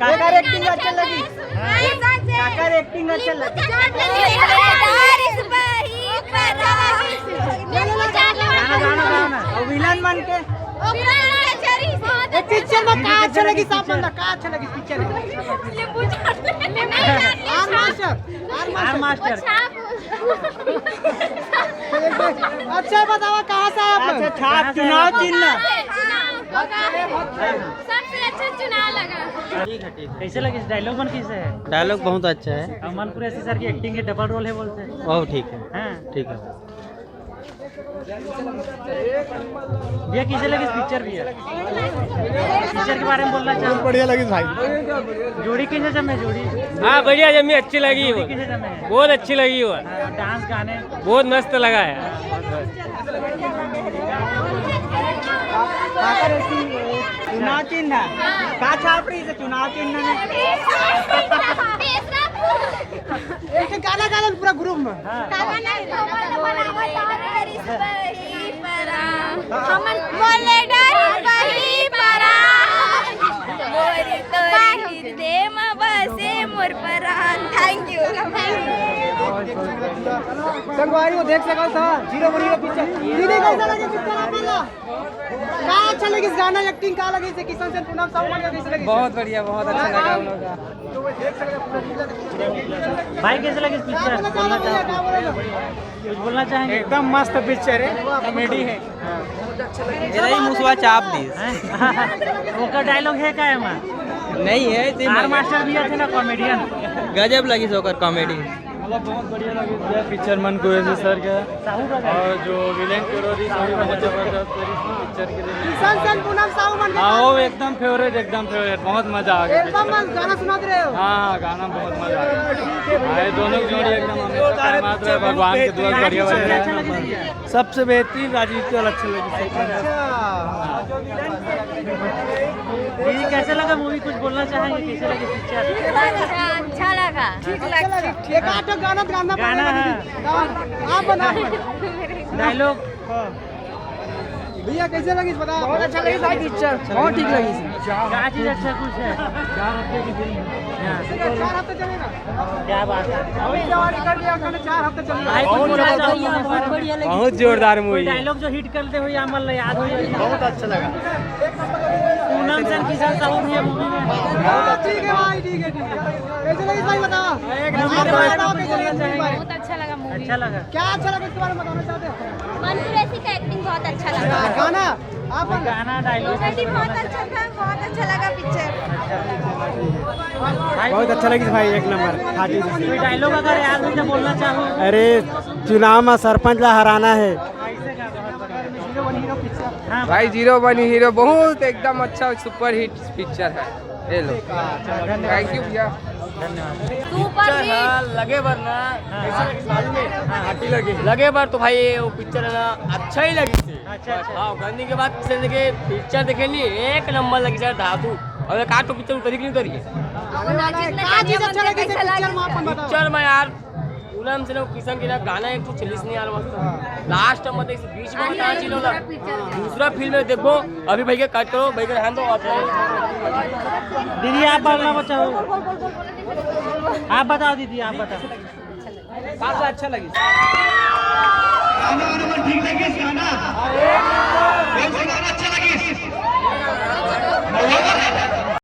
काका एक्टिंग अच्छा लगी, काका एक्टिंग अच्छा लगी। विलन बन के पिक्चर में क्या अच्छा लगी? साफ बंदा क्या अच्छा लगी पिक्चर में? R master. अच्छा बताओ कहाँ से आप? छाप चुनाव चिन्ह सबसे अच्छा चुनाव लगा। ठीक है। कैसे लगे? डायलॉग मन कैसे है? डायलॉग बहुत अच्छा है। अमनपुर ऐसी सर की एक्टिंग के डबल रोल है बोलते हैं। बहुत ठीक है, हाँ ठीक है। भैया कैसे लगी पिक्चर? भैया पिक्चर के बारे में बोलना चाहूँ। बढ़िया लगी भाई। जोड़ी कैसे जमे? जोड़ी हाँ बढ़िया जमी, अच्छी लगी वो, कैसे जमे? बहुत अच्छी लगी वो, डांस गाने बहुत मस्त लगा है। चुनाव चिन्ह का छाप रही है? चुनाव चिन्ह में एक गाना गाना पूरा ग्रुप में। Thank you. संगवारी को देख सको था जीरो बनी पिक्चर। दीदी कैसा लगे पिक्चर आपको? का अच्छा लगी इस गाना एक्टिंग का लगी से किशन से पूनम साहू बढ़िया कैसे लगी? बहुत बढ़िया, बहुत अच्छा लगा उन लोगों का। भाई कैसे लगी पिक्चर? बोलना चाहेंगे? एकदम मस्त पिक्चर है, कॉमेडी है। यही मुसवा चाप दी वो का डायलॉग है क्या है? नहीं है, आर मास्टर भी अच्छे ना कॉमेडियन। गजब लगी सोकर कॉमेडी। मतलब बहुत बढ़िया लगी पिक्चर मन को ऐसे सर का, और जो विलेन पेरोडी सभी बहुत जबरदस्त पिक्चर के लिए। किशन से पूनम साहू बन हाँ वो एकदम फेवरेट, बहुत मजा आ गया। एकदम गाना सुना रहे हो? हाँ गाना बहुत मजा आ गया। हाँ दोनों की जोड़ी एकदम हमेशा मात्र भगवान के दुआ बढ़िया बन रहा है। सबसे बेहतरीन राजनीति अच्छी लगी। दीदी कैसे लगा मूवी? कुछ बोलना चाहेंगे? कैसे लगी पिक्चर? अच्छा लगा। एक आटो गाना गाना गाना है, आप बना डायलॉग। भैया कैसे लगी बताओ? बहुत अच्छा लगी भाई पिक्चर, बहुत ठीक लगी। क्या चीज अच्छा कुछ है? 4 हफ्ते चलेगा। क्या बात है? अभी जवानी कर लिया मैंने 4 हफ्ते चलेगा। भाई कुछ बोलना चाहोगे? बहुत जोरदार कोई मूवी। डायलॉग जो हिट करते हुए अमल याद हो? बहुत अच्छा लगा। पूनम सर किशन साहू भी है मूवी में। ठीक है भाई, ठीक है। कैसे लगी भाई बताओ? बहुत अच्छा लगा मूवी। अच्छा लगा। क्या अच्छा लगा इसके बारे में बताना चाहते हैं? मनपुर ऐसी का एक्टिंग बहुत अच्छा लगा। गाना आप गाना डायलॉग बहुत अच्छा था, बहुत अच्छा लगा पिक्चर। बहुत अच्छा लगी भाई, एक नंबर। कोई डायलॉग अगर याद हो तो बोलना चाहो? अरे चुनाव में सरपंच ला हराना है। हाँ भाई 01 हीरो बहुत एकदम अच्छा सुपर हिट पिक्चर है। ये लो, थैंक यू भैया। Super hit. लगे बार ना लगे बार तो भाई वो पिक्चर है ना अच्छा ही लगी थी। अच्छा। हाँ गंदी के बाद पिक्चर देखे नहीं, एक नंबर लगी सर धातु। और काटो पिक्चर उतरी नहीं उतरी क्या चीज अच्छा लगी इस पिक्चर में आप बताओ? पिक्चर में यार पूनम से ना किशन के ना गाना एक तो चलिस नहीं यार मस्त लास्ट में तो बीच में बता चीज होला। दूसरा फिल्म में देखो अभी भाई के कट करो, भाई के हैंड दो आप। दीदी आप बोलना बचाओ, आप बताओ दीदी, आप बताओ। सबसे अच्छा लगी ठीक लगी गाना अच्छा लगी।